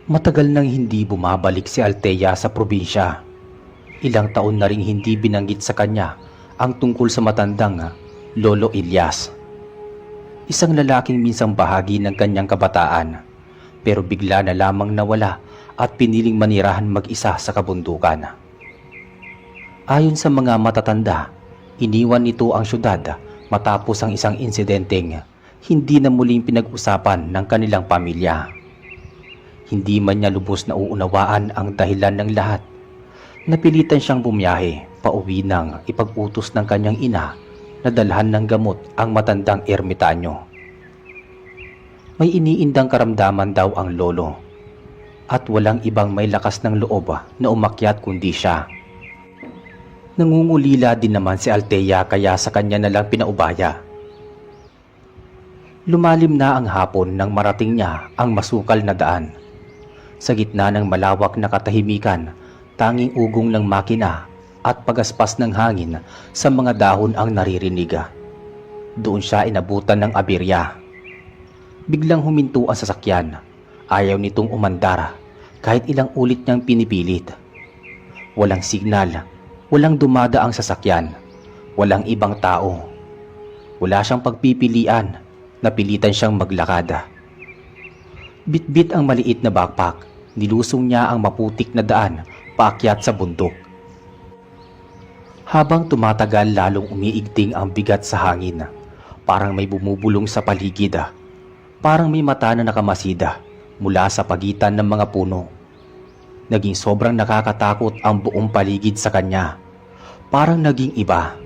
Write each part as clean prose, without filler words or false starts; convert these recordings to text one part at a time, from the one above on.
Matagal nang hindi bumabalik si Althea sa probinsya. Ilang taon na ring hindi binanggit sa kanya ang tungkol sa matandang Lolo Ilyas. Isang lalaking minsang bahagi ng kanyang kabataan, pero bigla na lamang nawala at piniling manirahan mag-isa sa kabundukan. Ayon sa mga matatanda, iniwan nito ang syudad matapos ang isang insidenteng hindi na muling pinag-usapan ng kanilang pamilya. Hindi man niya lubos na uunawaan ang dahilan ng lahat. Napilitan siyang bumiyahe pauwi nang ipag-utos ng kanyang ina na dalhan ng gamot ang matandang ermitanyo. May iniindang karamdaman daw ang lolo at walang ibang may lakas ng loob na umakyat kundi siya. Nangungulila din naman si Althea kaya sa kanya na lang pinaubaya. Lumalim na ang hapon nang marating niya ang masukal na daan. Sa gitna ng malawak na katahimikan, tanging ugong ng makina at pagaspas ng hangin sa mga dahon ang naririnig. Doon siya inabutan ng aberya. Biglang huminto ang sasakyan. Ayaw nitong umandar kahit ilang ulit niyang pinipilit. Walang signal, walang dumadaang sasakyan, walang ibang tao. Wala siyang pagpipilian, napilitan siyang maglakad. Bitbit ang maliit na backpack, nilusong niya ang maputik na daan paakyat sa bundok. Habang tumatagal lalong umiigting ang bigat sa hangin, parang may bumubulong sa paligid, parang may mata na nakamasida mula sa pagitan ng mga puno. Naging sobrang nakakatakot ang buong paligid sa kanya, parang naging iba.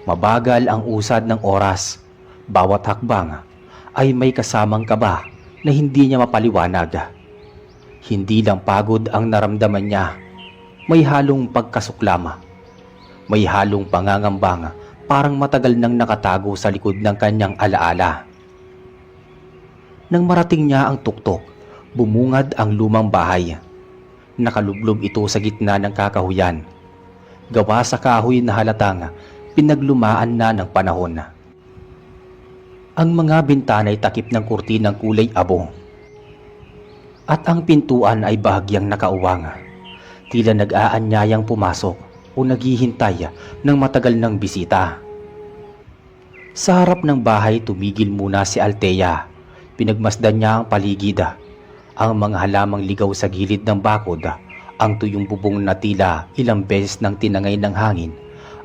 Mabagal ang usad ng oras, bawat hakbang ay may kasamang kaba na hindi niya mapaliwanag. Hindi lang pagod ang naramdaman niya, may halong pagkasuklama, may halong pangangambang parang matagal nang nakatago sa likod ng kanyang alaala. Nang marating niya ang tuktok, bumungad ang lumang bahay. Nakalublob ito sa gitna ng kakahuyan. Gawa sa kahoy na halatang pinaglumaan na ng panahon. Ang mga bintana ay takip ng kurtinang kulay abo. At ang pintuan ay bahagyang nakauwang. Tila nag-aanyayang pumasok o naghihintay ng matagal ng bisita. Sa harap ng bahay tumigil muna si Althea. Pinagmasdan niya ang paligid. Ang mga halamang ligaw sa gilid ng bakod, ang tuyong bubong na tila ilang beses nang tinangay ng hangin,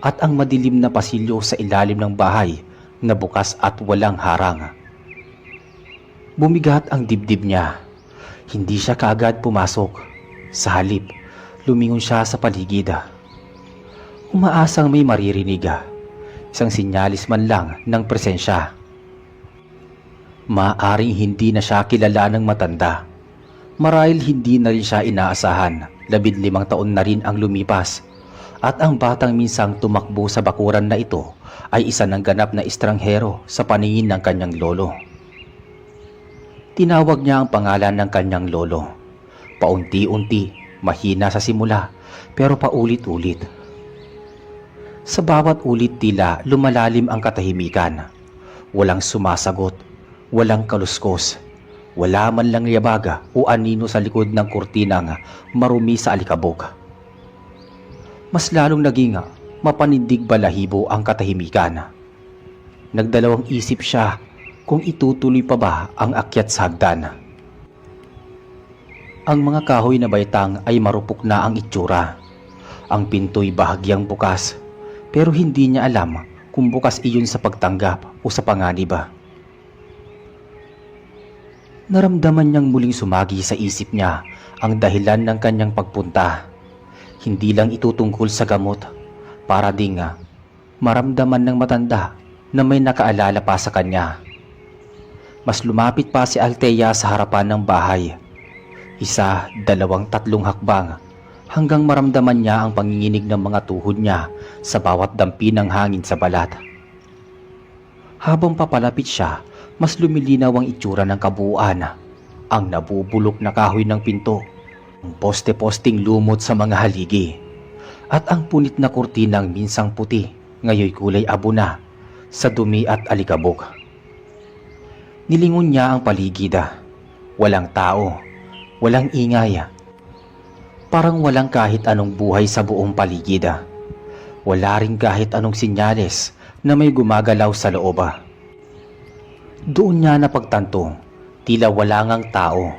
at ang madilim na pasilyo sa ilalim ng bahay na bukas at walang harang. Bumigat ang dibdib niya. Hindi siya kaagad pumasok. Sa halip, lumingon siya sa paligid. Umaasang may maririnig, isang sinyalis man lang ng presensya. Maaring hindi na siya kilala ng matanda. Marahil hindi na rin siya inaasahan. 15 taon na rin ang lumipas. At ang batang minsang tumakbo sa bakuran na ito ay isa ng ganap na estranghero sa paningin ng kanyang lolo. Tinawag niya ang pangalan ng kanyang lolo. Paunti-unti, mahina sa simula, pero paulit-ulit. Sa bawat ulit tila lumalalim ang katahimikan. Walang sumasagot, walang kaluskos, wala man lang yabaga o anino sa likod ng kurtinang marumi sa alikabok. Mas lalong naging mapanindig balahibo ang katahimikan. Nagdalawang isip siya kung itutuloy pa ba ang akyat sa hagdan. Ang mga kahoy na baitang ay marupok na ang itsura. Ang pinto'y bahagyang bukas, pero hindi niya alam kung bukas iyon sa pagtanggap o sa panganib. Naramdaman niyang muling sumagi sa isip niya ang dahilan ng kanyang pagpunta. Hindi lang ito tungkol sa gamot, para ding maramdaman ng matanda na may nakaalala pa sa kanya. Mas lumapit pa si Althea sa harapan ng bahay. 1, 2, 3 hakbang hanggang maramdaman niya ang panginginig ng mga tuhod niya sa bawat dampi ng hangin sa balat. Habang papalapit siya, mas lumilinaw ang itsura ng kabuuan. Ang nabubulok na kahoy ng pinto, ang poste-posting lumot sa mga haligi, at ang punit na kurtinang minsang puti, ngayoy kulay abo na, sa dumi at alikabok. Nilingon niya ang paligid. Walang tao, Walang ingay. Parang walang kahit anong buhay sa buong paligid. Wala rin kahit anong sinyales na may gumagalaw sa loob. Doon niya napagtanto, tila wala ngang tao.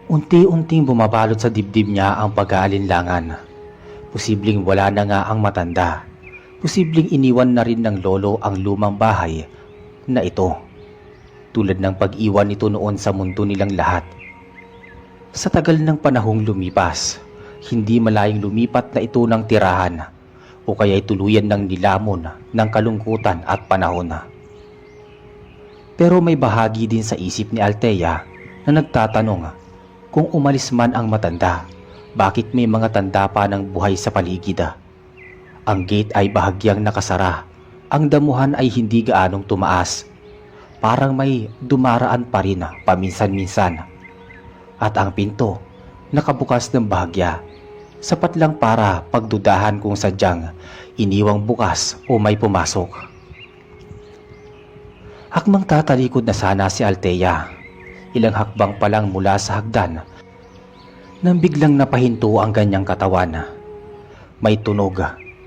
Unti-unting bumabalot sa dibdib niya ang pag-aalinlangan. Posibleng wala na nga ang matanda. Posibleng iniwan na rin ng lolo ang lumang bahay na ito. Tulad ng pag-iwan nito noon sa mundo nilang lahat. Sa tagal ng panahong lumipas, hindi malayong lumipat na ito ng tirahan o kaya'y tuluyan ng nilamon ng kalungkutan at panahon. Pero may bahagi din sa isip ni Althea na nagtatanong kung umalis man ang matanda, bakit may mga tanda pa ng buhay sa paligid? Ang gate ay bahagyang nakasara, ang damuhan ay hindi gaanong tumaas. Parang may dumaraan pa rin paminsan-minsan. At ang pinto, nakabukas ng bahagya, sapat lang para pagdudahan kung sadyang iniwang bukas o may pumasok. Akmang tatalikod na sana si Althea, ilang hakbang pa lang mula sa hagdan, nang biglang napahinto ang kanyang katawan. May tunog,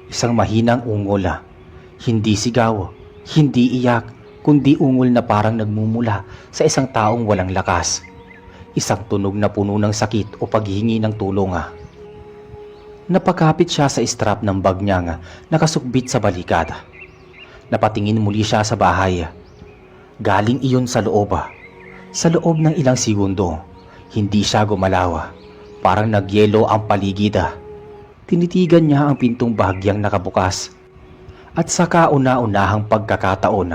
isang mahinang ungol, hindi sigaw, hindi iyak, kundi ungol na parang nagmumula sa isang taong walang lakas. Isang tunog na puno ng sakit o paghihingi ng tulong. Napakapit siya sa strap ng bag niyang nakasukbit sa balikat. Napatingin muli siya sa bahay. Galing iyon sa loob. Sa loob ng ilang segundo, hindi siya gumalaw. Parang nagyelo ang paligid. Tinitigan niya ang pintong bahagyang nakabukas. At sa kauna-unahang pagkakataon,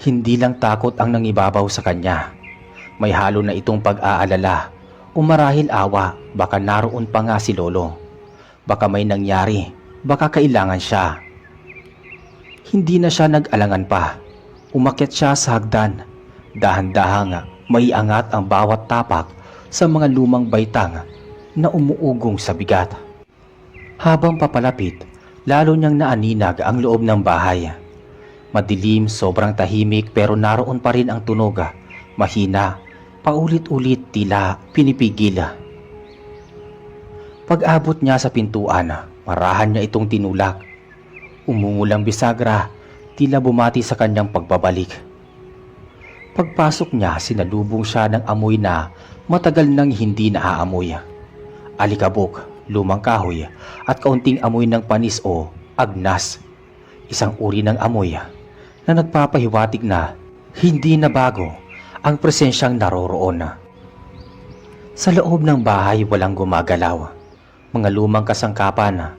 hindi lang takot ang nangibabaw sa kanya. May halo na itong pag-aalala o marahil awa, baka naroon pa nga si lolo. Baka may nangyari, baka kailangan siya. Hindi na siya nag-alangan pa. Umakyat siya sa hagdan. Dahan-dahang maiangat ang bawat tapak sa mga lumang baitang na umuugong sa bigat. Habang papalapit, lalo niyang naaninag ang loob ng bahay. Madilim, sobrang tahimik pero naroon pa rin ang tunog, mahina, paulit-ulit tila pinipigil. Pag-abot niya sa pintuan, marahan niya itong tinulak. Umungulang bisagra, tila bumati sa kanyang pagbabalik. Pagpasok niya, sinalubong siya ng amoy na matagal nang hindi naaamoy. Alikabok, lumang kahoy at kaunting amoy ng panis o agnas. Isang uri ng amoy na nagpapahiwatig na hindi na bago ang presensyang naroroon. Sa loob ng bahay walang gumagalaw. Mga lumang kasangkapan,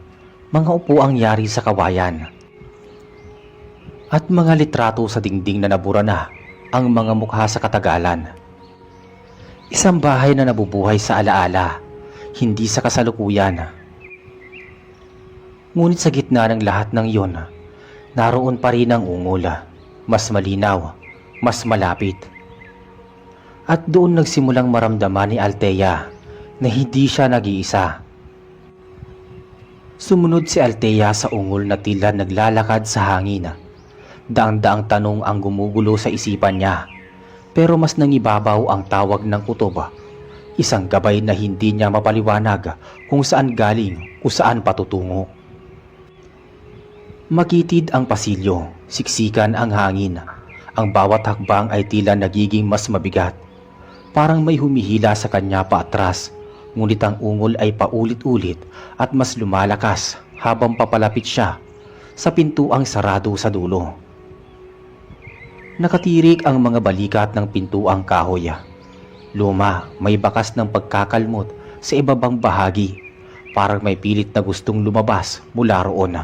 mga upuang yari sa kawayan, at mga litrato sa dingding na nabura na ang mga mukha sa katagalan. Isang bahay na nabubuhay sa alaala, hindi sa kasalukuyan. Ngunit sa gitna ng lahat ng iyon, naroon pa rin ang ungol, mas malinaw, mas malapit. At doon nagsimulang maramdaman ni Althea na hindi siya nag-iisa. Sumunod si Althea sa ungol na tila naglalakad sa hangin. Daang-daang tanong ang gumugulo sa isipan niya, pero mas nangibabaw ang tawag ng kutob. Isang gabay na hindi niya mapaliwanag kung saan galing o saan patutungo. Makitid ang pasilyo, siksikan ang hangin. Ang bawat hakbang ay tila nagiging mas mabigat. Parang may humihila sa kanya paatras, ngunit ang ungol ay paulit-ulit at mas lumalakas habang papalapit siya sa pintuang sarado sa dulo. Nakatirik ang mga balikat ng pintuang kahoy. Luma, may bakas ng pagkakalmot sa ibabang bahagi, parang may pilit na gustong lumabas mula roon.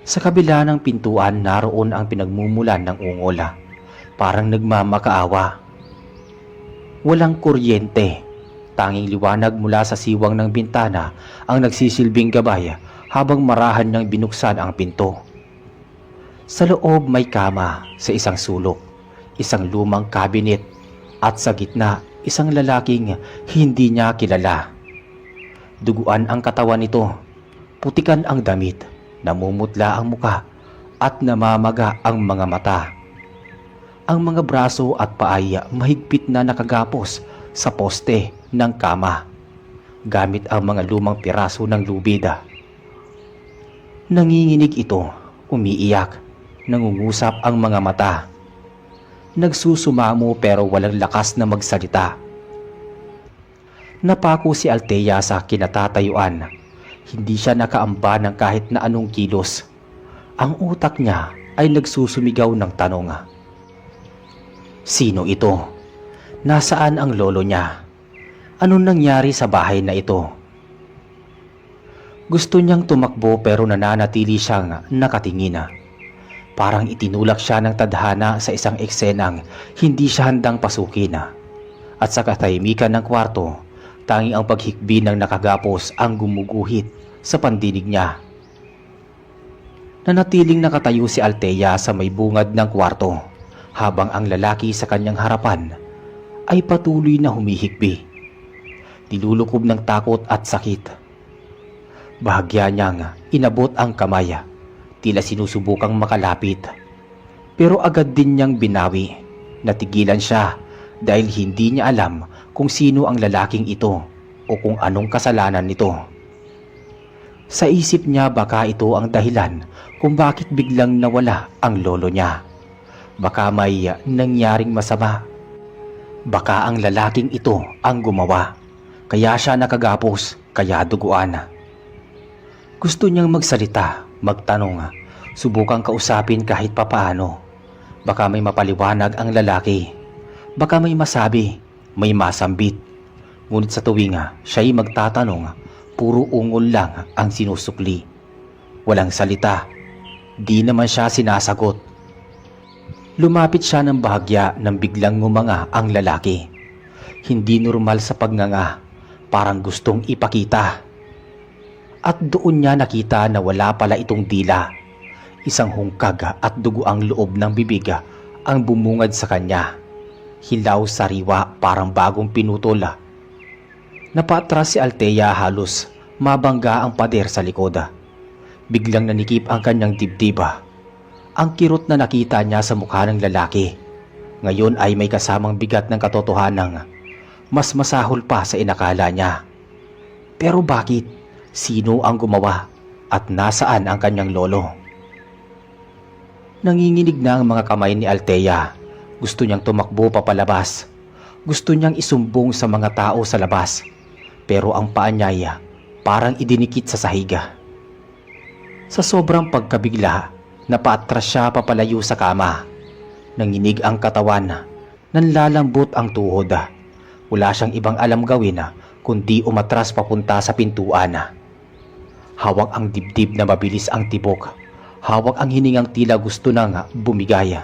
Sa kabila ng pintuan naroon ang pinagmumulan ng ungol, parang nagmamakaawa. Walang kuryente, tanging liwanag mula sa siwang ng bintana ang nagsisilbing gabay habang marahan niyang binuksan ang pinto. Sa loob may kama sa isang sulok, isang lumang kabinet at sa gitna isang lalaking hindi niya kilala. Duguan ang katawan nito, putikan ang damit, namumutla ang muka at namamaga ang mga mata. Ang mga braso at paaya mahigpit na nakagapos sa poste ng kama gamit ang mga lumang piraso ng lubid. Nanginginig ito, umiiyak, nangungusap ang mga mata. Nagsusumamo pero walang lakas na magsalita. Napako si Althea sa kinatatayuan. Hindi siya nakaamba ng kahit na anong kilos. Ang utak niya ay nagsusumigaw ng tanong. Sino ito? Nasaan ang lolo niya? Anong nangyari sa bahay na ito? Gusto niyang tumakbo pero nananatili siyang nakatingin. Parang itinulak siya ng tadhana sa isang eksenang hindi siya handang pasukin. At sa katahimikan ng kwarto, tanging ang paghikbi ng nakagapos ang gumuguhit sa pandinig niya. Nanatiling nakatayo si Althea sa may bungad ng kwarto habang ang lalaki sa kanyang harapan ay patuloy na humihikbi. Nilulukob ng takot at sakit. Bahagya niyang inabot ang kamay, tila sinusubukang makalapit. Pero agad din niyang binawi. Natigilan siya dahil hindi niya alam kung sino ang lalaking ito o kung anong kasalanan nito. Sa isip niya baka ito ang dahilan kung bakit biglang nawala ang lolo niya. Baka may nangyaring masama. Baka ang lalaking ito ang gumawa. Kaya siya nakagapos, kaya duguan. Gusto niyang magsalita, magtanong, subukang kausapin kahit papaano. Baka may mapaliwanag ang lalaki. Baka may masabi, may masambit. Ngunit sa tuwing siya'y magtatanong, puro ungol lang ang sinusukli. Walang salita. Di naman siya sinasagot. Lumapit siya ng bahagya nang biglang ngumanga ang lalaki. Hindi normal sa pagnganga, parang gustong ipakita. At doon niya nakita na wala pala itong dila. Isang hungkag at dugo ang loob ng bibig ang bumungad sa kanya. Hilaw sariwa parang bagong pinutol. Napatras si Althea, halos mabangga ang pader sa likod. Biglang nanikip ang kanyang dibdib. Ang kirot na nakita niya sa mukha ng lalaki ngayon ay may kasamang bigat ng katotohanan. Mas masahol pa sa inakala niya. Pero bakit? Sino ang gumawa? At nasaan ang kanyang lolo? Nanginginig na ang mga kamay ni Althea. Gusto niyang tumakbo papalabas. Gusto niyang isumbong sa mga tao sa labas. Pero ang paa niya parang idinikit sa sahiga. Sa sobrang pagkabigla, napaatras siya papalayo sa kama. Nanginig ang katawan. Nanlalambot ang tuhod. Wala siyang ibang alam gawin kundi umatras papunta sa pintuan. Hawak ang dibdib na mabilis ang tibok. Hawak ang hiningang tila gusto nang bumigay.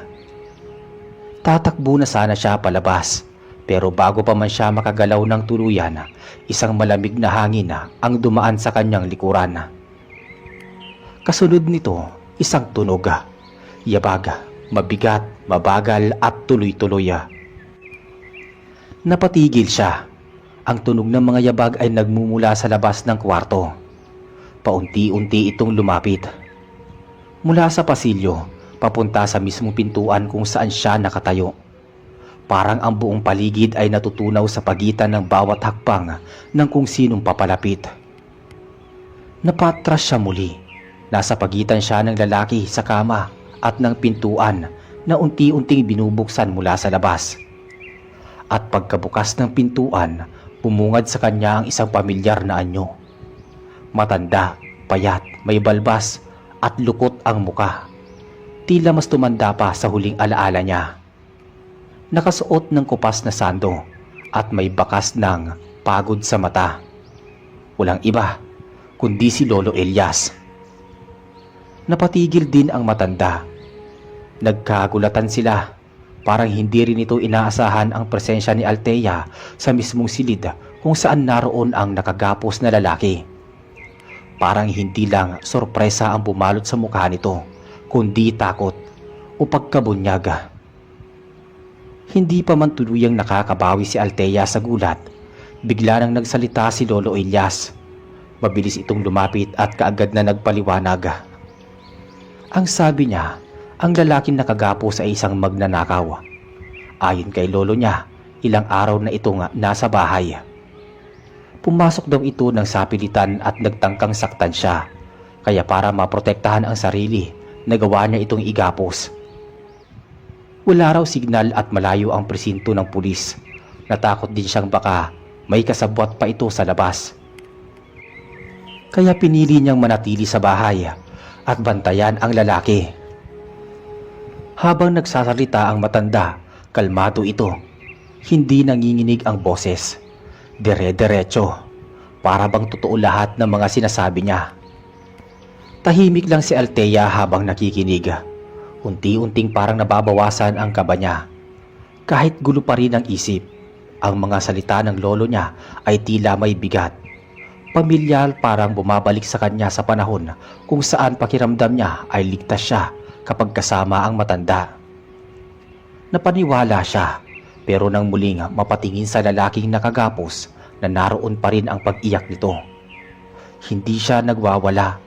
Tatakbo na sana siya palabas. Pero bago pa man siya makagalaw ng tuluyan, isang malamig na hangin ang dumaan sa kanyang likuran. Kasunod nito, isang tunog. Yabag, mabigat, mabagal at tuloy-tuloy. Napatigil siya. Ang tunog ng mga yabag ay nagmumula sa labas ng kwarto. Paunti-unti itong lumapit. Mula sa pasilyo, papunta sa mismong pintuan kung saan siya nakatayo. Parang ang buong paligid ay natutunaw sa pagitan ng bawat hakbang ng kung sinong papalapit. Napatras siya muli. Nasa pagitan siya ng lalaki sa kama at ng pintuan na unti-unting binubuksan mula sa labas. At pagkabukas ng pintuan, bumungad sa kanya ang isang pamilyar na anyo. Matanda, payat, may balbas at lukot ang muka. Tila mas tumanda pa sa huling alaala niya. Nakasuot ng kupas na sando at may bakas ng pagod sa mata. Walang iba kundi si Lolo Elias. Napatigil din ang matanda. Nagkagulatan sila. Parang hindi rin ito inaasahan ang presensya ni Althea sa mismong silid kung saan naroon ang nakagapos na lalaki. Parang hindi lang sorpresa ang bumalot sa mukha nito, kundi takot o pagkabunyaga. Hindi pa man tuluyang nakakabawi si Althea sa gulat, bigla nang nagsalita si Lolo Elias. Mabilis itong lumapit at kaagad na nagpaliwanag. Ang sabi niya, ang lalaking nakagapos ay isang magnanakaw. Ayon kay lolo niya, ilang araw na ito nga nasa bahay. Pumasok daw ito ng sapilitan at nagtangkang saktan siya, kaya para maprotektahan ang sarili, nagawa niya itong igapos. Wala raw signal at malayo ang presinto ng pulis. Natakot din siyang baka may kasabwat pa ito sa labas. Kaya pinili niyang manatili sa bahay at bantayan ang lalaki. Habang nagsasalita ang matanda, kalmado ito. Hindi nanginginig ang boses. Dire-diretso, para bang totoo lahat ng mga sinasabi niya. Tahimik lang si Althea habang nakikinig. Unti-unting parang nababawasan ang kaba niya. Kahit gulo pa rin ang isip, ang mga salita ng lolo niya ay tila may bigat. Pamilyar, parang bumabalik sa kanya sa panahon kung saan pakiramdam niya ay ligtas siya kapag kasama ang matanda. Napaniwala siya, pero nang muling mapatingin sa lalaking nakagapos na naroon pa rin ang pag-iyak nito. Hindi siya nagwawala,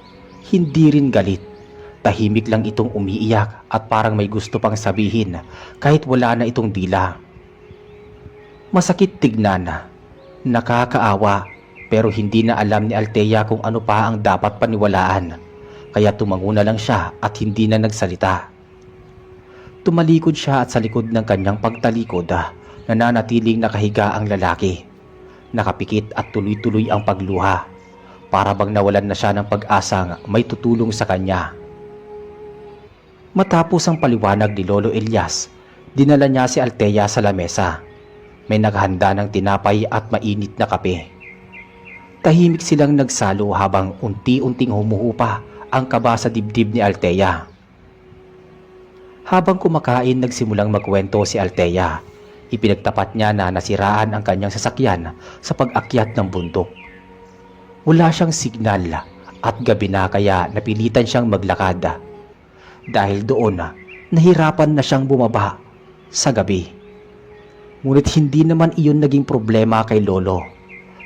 hindi rin galit. Tahimik lang itong umiiyak at parang may gusto pang sabihin kahit wala na itong dila. Masakit tignan, nakakaawa, pero hindi na alam ni Althea kung ano pa ang dapat paniwalaan. Kaya tumango na lang siya at hindi na nagsalita. Tumalikod siya at sa likod ng kanyang pagtalikod, nananatiling nakahiga ang lalaki. Nakapikit at tuloy-tuloy ang pagluha. Para bang nawalan na siya ng pag-asang may tutulong sa kanya. Matapos ang paliwanag ni Lolo Elias, dinala niya si Althea sa lamesa. May naghanda ng tinapay at mainit na kape. Tahimik silang nagsalo habang unti-unting humuhupa ang kaba sa dibdib ni Althea. Habang kumakain, nagsimulang magkwento si Althea. Ipinagtapat niya na nasiraan ang kanyang sasakyan sa pag-akyat ng bundok. Wala siyang signal at gabi na kaya napilitan siyang maglakad. Dahil doon, nahirapan na siyang bumaba sa gabi. Ngunit hindi naman iyon naging problema kay Lolo.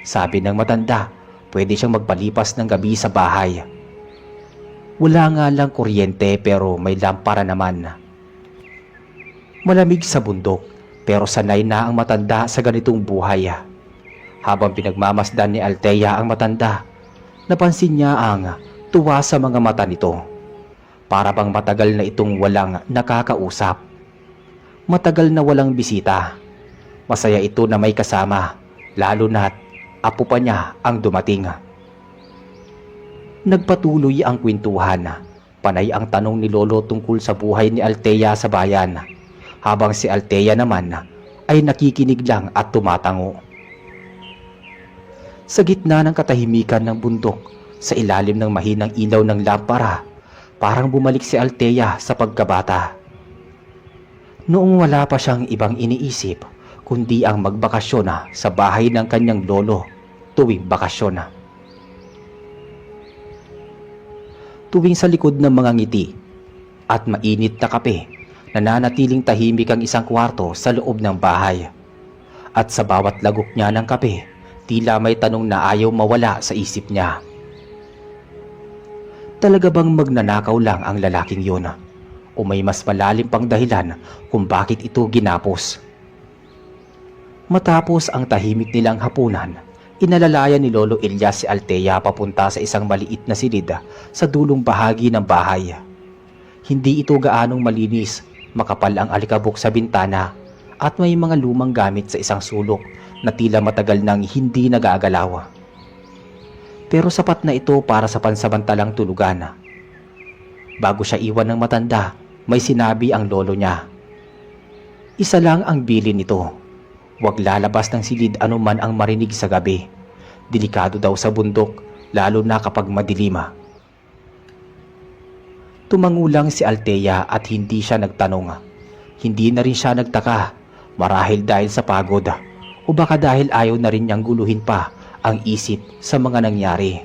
Sabi ng matanda, pwede siyang magpalipas ng gabi sa bahay. Wala nga lang kuryente pero may lampara naman. Malamig sa bundok pero sanay na ang matanda sa ganitong buhay. Habang pinagmamasdan ni Althea ang matanda, napansin niya ang tuwa sa mga mata nito. Para bang matagal na itong walang nakakausap. Matagal na walang bisita. Masaya ito na may kasama, lalo na't apo pa niya ang dumating. Nagpatuloy ang kwentuhan. Panay ang tanong ni Lolo tungkol sa buhay ni Althea sa bayan. Habang si Althea naman ay nakikinig lang at tumatango. Sa gitna ng katahimikan ng bundok, sa ilalim ng mahinang ilaw ng lampara, parang bumalik si Althea sa pagkabata. Noong wala pa siyang ibang iniisip, kundi ang magbakasyon sa bahay ng kanyang lolo tuwing bakasyon. Tuwing sa likod ng mga ngiti at mainit na kape, nananatiling tahimik ang isang kwarto sa loob ng bahay. At sa bawat lagok niya ng kape, tila may tanong na ayaw mawala sa isip niya. Talaga bang magnanakaw lang ang lalaking yun? O may mas malalim pang dahilan kung bakit ito ginapos? Matapos ang tahimik nilang hapunan, inalalayan ni Lolo Elias si Althea papunta sa isang maliit na silid sa dulong bahagi ng bahay. Hindi ito gaanong malinis, makapal ang alikabok sa bintana at may mga lumang gamit sa isang sulok na tila matagal nang hindi nagagalaw. Pero sapat na ito para sa pansamantalang tulugan. Bago siya iwan ng matanda, may sinabi ang lolo niya. Isa lang ang bilin nito. Huwag lalabas ng silid anuman ang marinig sa gabi. Delikado daw sa bundok, lalo na kapag madilima. Tumangulang si Althea at hindi siya nagtanong. Hindi na rin siya nagtaka, marahil dahil sa pagod o baka dahil ayaw na rin niyang guluhin pa ang isip sa mga nangyari.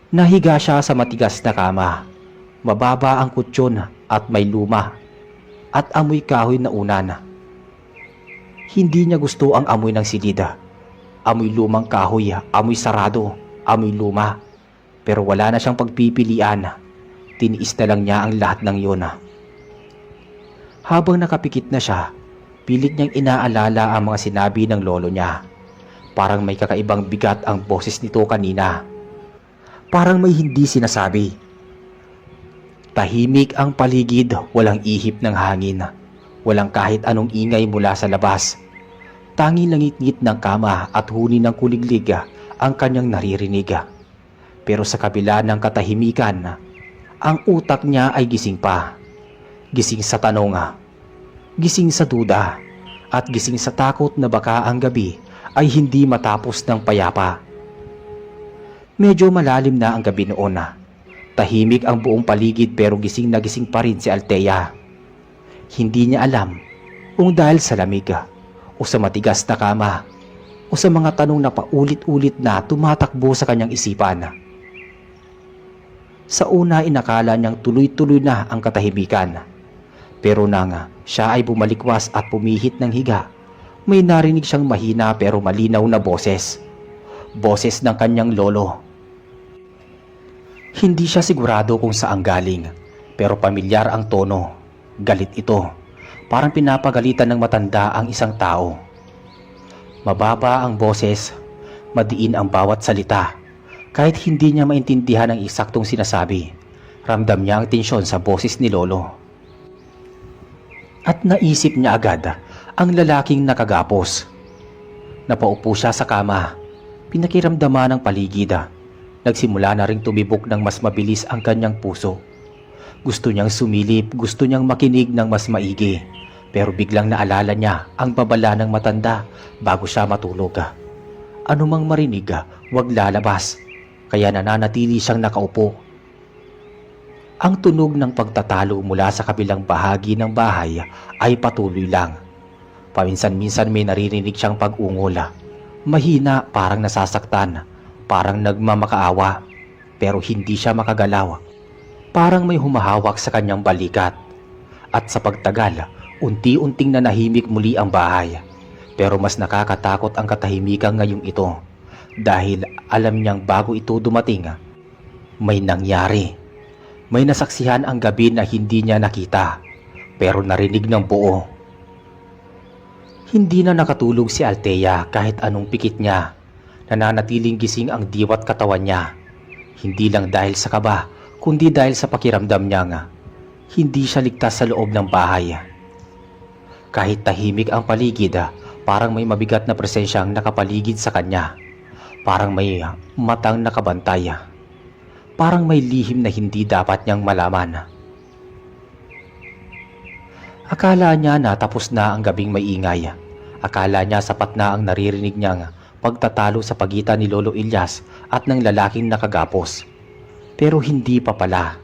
Nahiga siya sa matigas na kama. Mababa ang kutsyon at may luma at amoy kahoy na unan. Hindi niya gusto ang amoy ng silid. Amoy lumang kahoy, amoy sarado, amoy luma. Pero wala na siyang pagpipilian. Tiniis na lang niya ang lahat ng yun. Habang nakapikit na siya, Pilit niyang inaalala ang mga sinabi ng lolo niya. Parang may kakaibang bigat ang boses nito kanina. Parang may hindi sinasabi. Tahimik ang paligid, walang ihip ng hangin. Walang kahit anong ingay mula sa labas. Tanging langit-ngit ng kama at huni ng kuliglig ang kanyang naririnig. Pero sa kabila ng katahimikan, ang utak niya ay gising pa. Gising sa tanong, gising sa duda, at gising sa takot na baka ang gabi ay hindi matapos ng payapa. Medyo malalim na ang gabi noon. Tahimik ang buong paligid pero gising na gising pa rin si Althea. Hindi niya alam kung dahil sa lamig o sa matigas na kama o sa mga tanong na paulit-ulit na tumatakbo sa kanyang isipan. Sa una inakala niyang tuloy-tuloy na ang katahimikan. Pero nang siya ay bumalikwas at pumihit ng higa, may narinig siyang mahina pero malinaw na boses. Boses ng kanyang lolo. Hindi siya sigurado kung saan galing, pero pamilyar ang tono. Galit ito. Parang pinapagalitan ng matanda ang isang tao. Mababa ang boses, madiin ang bawat salita. Kahit hindi niya maintindihan ang eksaktong sinasabi, ramdam niya ang tensyon sa boses ni lolo. At naisip niya agad ang lalaking nakagapos. Napaupo siya sa kama, pinakiramdaman ang paligid. Nagsimula na ring tumibok ng mas mabilis ang kanyang puso. Gusto niyang sumilip, gusto niyang makinig ng mas maigi. Pero biglang naalala niya ang babala ng matanda bago siya matulog. Anumang marinig, huwag lalabas. Kaya nananatili siyang nakaupo. Ang tunog ng pagtatalo mula sa kabilang bahagi ng bahay ay patuloy lang. Paminsan-minsan may naririnig siyang pag-ungol. Mahina, parang nasasaktan, parang nagmamakaawa, pero hindi siya makagalaw. Parang may humahawak sa kanyang balikat. At sa pagtagal, unti-unting nanahimik muli ang bahay. Pero mas nakakatakot ang katahimikan ngayong ito. Dahil alam niyang bago ito dumating, may nangyari. May nasaksihan ang gabi na hindi niya nakita, pero narinig ng buo. Hindi na nakatulog si Althea kahit anong pikit niya. Nananatiling gising ang diwat katawan niya. Hindi lang dahil sa kaba, kundi dahil sa pakiramdam niya nga. Hindi siya ligtas sa loob ng bahay. Kahit tahimik ang paligid, parang may mabigat na presensyang nakapaligid sa kanya. Parang may matang nakabantay. Parang may lihim na hindi dapat niyang malaman. Akala niya na tapos na ang gabing may ingay. Akala niya sapat na ang naririnig niyang pagtatalo sa pagitan ni Lolo Ilyas at ng lalaking nakagapos. Pero hindi pa pala.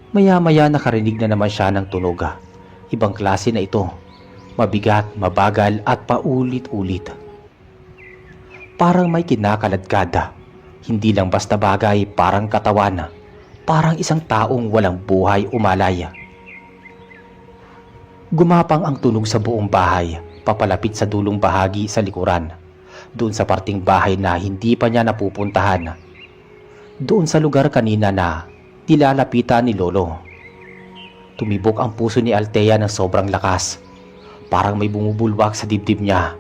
Maya-maya nakarinig na naman siya ng tunog. Ibang klase na ito. Mabigat, mabagal at paulit-ulit. Parang may kinakaladkad. Hindi lang basta bagay, parang katawan. Parang isang taong walang buhay umalay. Gumapang ang tunog sa buong bahay, papalapit sa dulong bahagi sa likuran. Doon sa parting bahay na hindi pa niya napupuntahan. Doon sa lugar kanina na nilalapitan ni Lolo. Tumibok ang puso ni Althea ng sobrang lakas. Parang may bumubulwak sa dibdib niya.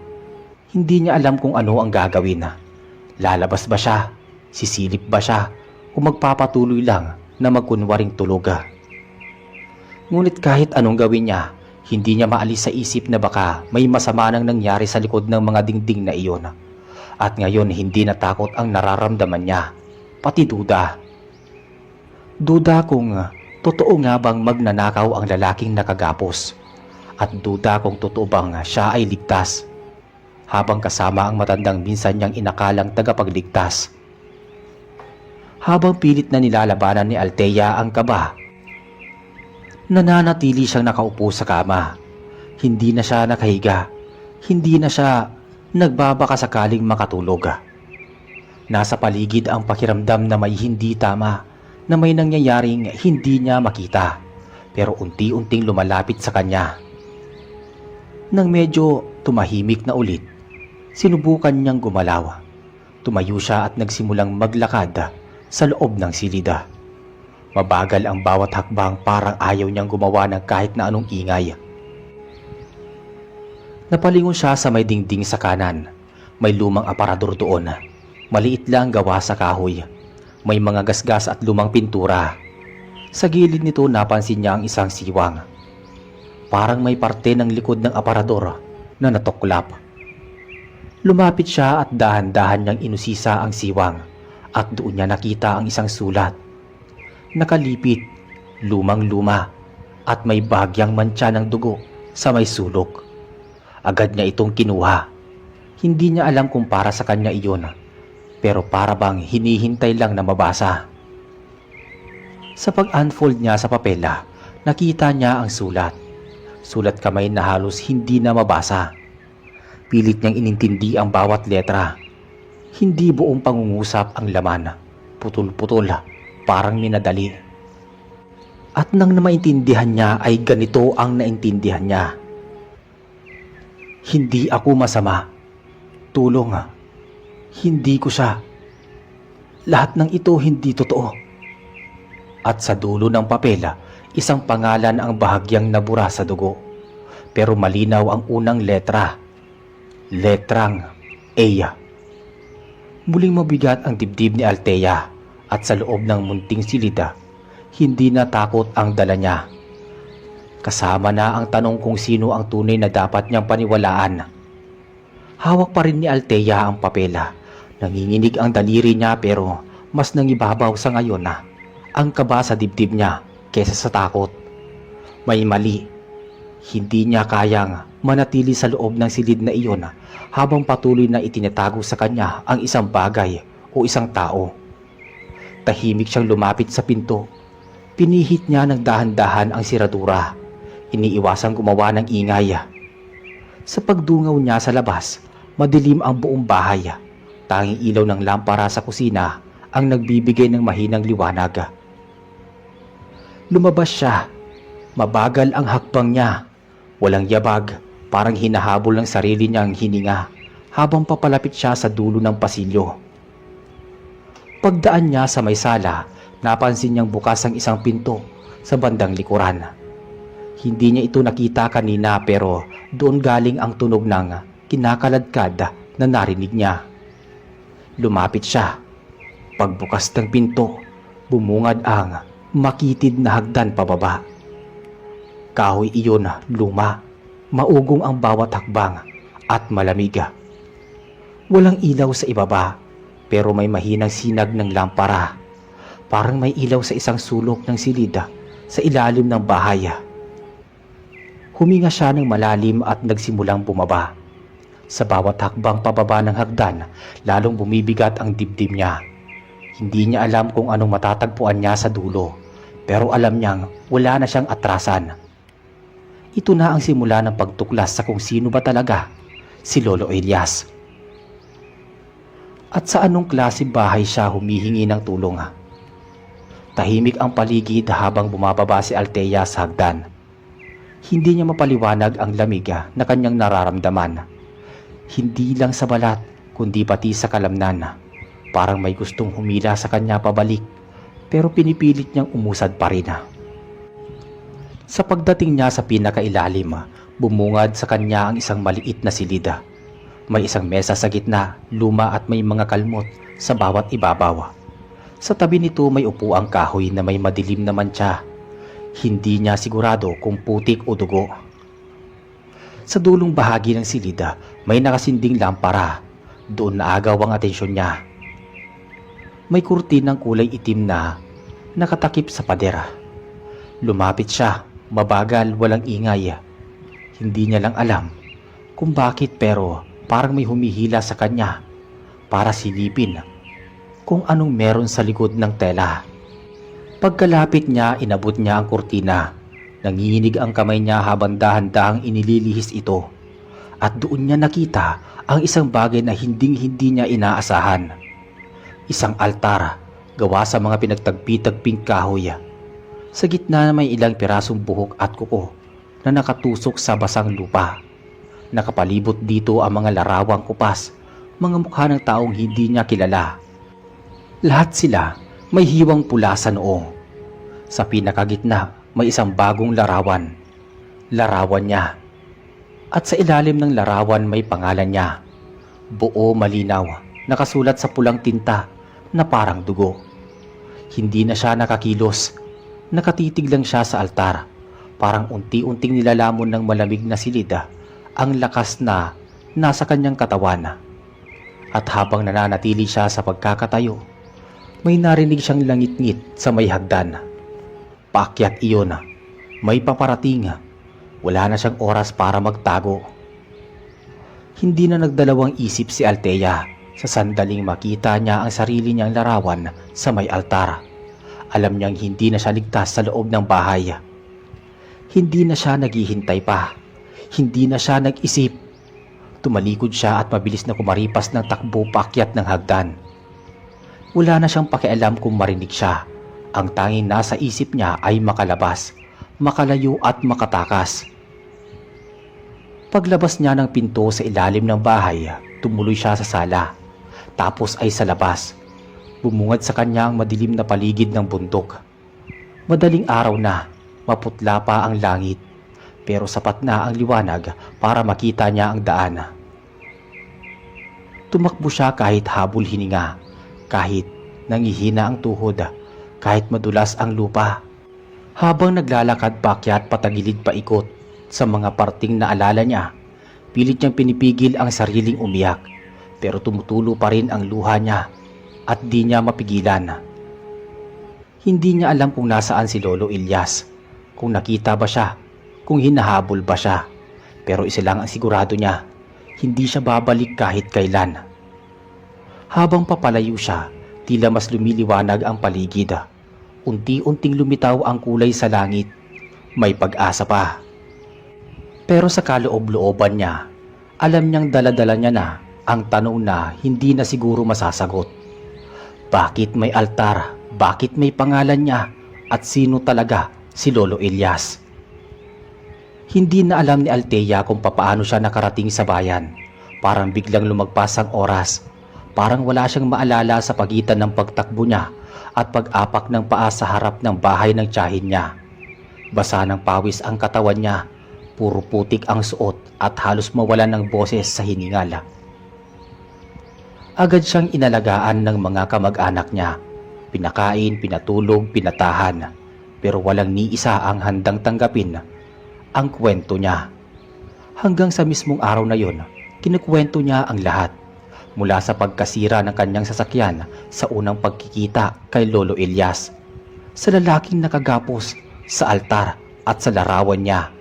Hindi niya alam kung ano ang gagawin. Lalabas ba siya? Sisilip ba siya? O magpapatuloy lang na magkunwaring tulog? Ngunit kahit anong gawin niya, hindi niya maalis sa isip na baka may masama nang nangyari sa likod ng mga dingding na iyon. At ngayon hindi natakot ang nararamdaman niya, pati duda. Duda kung totoo nga bang magnanakaw ang lalaking nakagapos. At duda kung totoo bang siya ay ligtas. Habang kasama ang matandang minsan niyang inakalang tagapagligtas. Habang pilit na nilalabanan ni Althea ang kaba, nananatili siyang nakaupo sa kama. Hindi na siya nakahiga. Hindi na siya nagbabaka sakaling makatulog. Nasa paligid ang pakiramdam na may hindi tama, na may nangyayaring hindi niya makita, pero unti-unting lumalapit sa kanya. Nang medyo tumahimik na ulit, sinubukan niyang gumalaw. Tumayo siya at nagsimulang maglakad sa loob ng silida. Mabagal ang bawat hakbang, parang ayaw niyang gumawa ng kahit na anong ingay. Napalingon siya sa may dingding sa kanan. May lumang aparador doon. Maliit lang gawa sa kahoy. May mga gasgas at lumang pintura. Sa gilid nito napansin niya ang isang siwang. Parang may parte ng likod ng aparador na natuklap. Lumapit siya at dahan-dahan niyang inusisa ang siwang at doon niya nakita ang isang sulat. Nakalipit, lumang-luma at may bahagyang mantsa ng dugo sa may sulok. Agad niya itong kinuha. Hindi niya alam kung para sa kanya iyon, pero para bang hinihintay lang na mabasa. Sa pag-unfold niya sa papela, nakita niya ang sulat. Sulat kamay na halos hindi na mabasa. Pilit niyang inintindi ang bawat letra. Hindi buong pangungusap ang laman. Putol-putol, parang minadali. At nang maintindihan niya ay ganito ang naintindihan niya. Hindi ako masama. Tulong. Hindi ko siya. Lahat ng ito hindi totoo. At sa dulo ng papela, isang pangalan ang bahagyang nabura sa dugo. Pero malinaw ang unang letra. Letrang A. Muling mabigat ang dibdib ni Althea at sa loob ng munting silida, hindi na takot ang dala niya. Kasama na ang tanong kung sino ang tunay na dapat niyang paniwalaan. Hawak pa rin ni Althea ang papela. Nanginginig ang daliri niya pero mas nangibabaw sa ngayon na ang kaba sa dibdib niya kesa sa takot. May mali. Hindi niya kayang manatili sa loob ng silid na iyon habang patuloy na itinatago sa kanya ang isang bagay o isang tao. Tahimik siyang lumapit sa pinto. Pinihit niya ng dahan-dahan ang siradura. Iniiwasang gumawa ng ingay. Sa pagdungaw niya sa labas, madilim ang buong bahay. Tanging ilaw ng lampara sa kusina ang nagbibigay ng mahinang liwanag. Lumabas siya. Mabagal ang hakbang niya. Walang yabag, parang hinahabol ng sarili niyang hininga habang papalapit siya sa dulo ng pasilyo. Pagdaan niya sa may sala, napansin niyang bukas ang isang pinto sa bandang likuran. Hindi niya ito nakita kanina pero doon galing ang tunog ng kinakaladkad na narinig niya. Lumapit siya. Pagbukas ng pinto, bumungad ang makitid na hagdan pababa. Kahoy iyon luma, maugong ang bawat hakbang at malamig. Walang ilaw sa ibaba pero may mahinang sinag ng lampara. Parang may ilaw sa isang sulok ng silid sa ilalim ng bahay. Huminga siya ng malalim at nagsimulang bumaba. Sa bawat hakbang pababa ng hagdan, lalong bumibigat ang dibdib niya. Hindi niya alam kung anong matatagpuan niya sa dulo, pero alam niyang wala na siyang atrasan. Ito na ang simula ng pagtuklas sa kung sino ba talaga si Lolo Elias. At sa anong klase bahay siya humihingi ng tulong. Tahimik ang paligid habang bumababa si Althea sa hagdan. Hindi niya mapaliwanag ang lamig na kanyang nararamdaman. Hindi lang sa balat, kundi pati sa kalamnan. Parang may gustong humila sa kanya pabalik, pero pinipilit niyang umusad pa rin. Sa pagdating niya sa pinakailalim, bumungad sa kanya ang isang maliit na silid. May isang mesa sa gitna, luma at may mga kalmot sa bawat ibabaw. Sa tabi nito may upuang kahoy na may madilim na mantsa. Hindi niya sigurado kung putik o dugo. Sa dulong bahagi ng silid, may nakasinding lampara. Doon naagaw ang atensyon niya. May kurtinang kulay itim na nakatakip sa pader. Lumapit siya, mabagal, walang ingay. Hindi niya lang alam kung bakit pero parang may humihila sa kanya para silipin kung anong meron sa likod ng tela. Pagkalapit niya, inabot niya ang kurtina. Nanginginig ang kamay niya habang dahan-dahang inililihis ito. At doon niya nakita ang isang bagay na hinding-hindi niya inaasahan. Isang altar, gawa sa mga pinagtagpi-tagping kahoy. Sa gitna may ilang pirasong buhok at kuko na nakatusok sa basang lupa. Nakapalibot dito ang mga larawang kupas, mga mukha ng taong hindi niya kilala. Lahat sila may hiwang pula sa noo. Sa pinakagitna may isang bagong larawan. Larawan niya. At sa ilalim ng larawan may pangalan niya. Buo malinaw, nakasulat sa pulang tinta na parang dugo. Hindi na siya nakakilos. Nakatitig lang siya sa altar. Parang unti-unting nilalamon ng malamig na silid ang lakas na nasa kanyang katawan. At habang nananatili siya sa pagkakatayo, may narinig siyang langit-ngit sa may hagdan. Paakyat iyon. May paparating. Wala na siyang oras para magtago. Hindi na nagdalawang isip si Althea sa sandaling makita niya ang sarili niyang larawan sa may altar. Alam niyang hindi na siya ligtas sa loob ng bahay. Hindi na siya naghihintay pa. Hindi na siya nag-isip. Tumalikod siya at mabilis na kumaripas ng takbo paakyat ng hagdan. Wala na siyang pakialam kung marinig siya. Ang tanging nasa isip niya ay makalabas, makalayo at makatakas. Paglabas niya ng pinto sa ilalim ng bahay, tumuloy siya sa sala. Tapos ay sa labas. Bumungad sa kanya ang madilim na paligid ng bundok. Madaling araw na, maputla pa ang langit. Pero sapat na ang liwanag para makita niya ang daan. Tumakbo siya kahit habol hininga, kahit nangihina ang tuhod, kahit madulas ang lupa. Habang naglalakad paakyat patagilid paikot sa mga parting na alala niya, pilit niyang pinipigil ang sariling umiyak, pero tumutulo pa rin ang luha niya at di niya mapigilan. Hindi niya alam kung nasaan si Lolo Elias, kung nakita ba siya, kung hinahabol ba siya. Pero isa lang ang sigurado niya, hindi siya babalik kahit kailan. Habang papalayo siya, tila mas lumiliwanag ang paligid. Unti-unting lumitaw ang kulay sa langit. May pag-asa pa. Pero sa kaloob-looban niya, alam niyang dala-dala niya na ang tanong na hindi na siguro masasagot. Bakit may altar? Bakit may pangalan niya? At sino talaga si Lolo Elias? Hindi na alam ni Althea kung papaano siya nakarating sa bayan. Parang biglang lumagpas ang oras. Parang wala siyang maalala sa pagitan ng pagtakbo niya at pag-apak ng paa sa harap ng bahay ng tiyahin niya. Basa ng pawis ang katawan niya. Puro putik ang suot at halos mawalan ng boses sa hiningal. Agad siyang inalagaan ng mga kamag-anak niya. Pinakain, pinatulog, pinatahan. Pero walang ni isa ang handang tanggapin ang kwento niya. Hanggang sa mismong araw na yon, kinukwento niya ang lahat. Mula sa pagkasira ng kanyang sasakyan sa unang pagkikita kay Lolo Elias, sa lalaking nakagapos sa altar at sa larawan niya.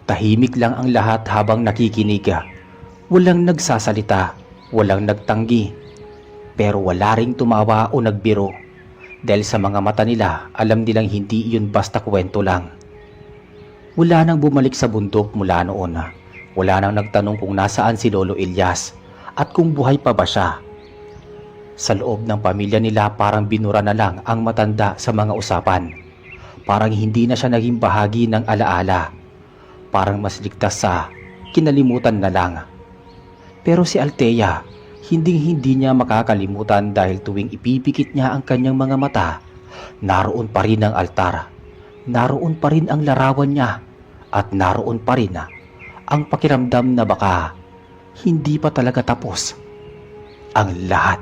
Tahimik lang ang lahat habang nakikinig. Walang nagsasalita, walang nagtanggi, pero wala ring tumawa o nagbiro. Dahil sa mga mata nila, alam nilang hindi iyon basta kwento lang. Wala nang bumalik sa bundok mula noon. Wala nang nagtanong kung nasaan si Lolo Elias at kung buhay pa ba siya. Sa loob ng pamilya nila parang binura na lang ang matanda sa mga usapan. Parang hindi na siya naging bahagi ng alaala. Parang mas ligtas sa kinalimutan na lang. Pero si Althea, hindi niya makakalimutan dahil tuwing ipipikit niya ang kanyang mga mata, naroon pa rin ang altar. Naroon pa rin ang larawan niya at naroon pa rin ang pakiramdam na baka hindi pa talaga tapos ang lahat.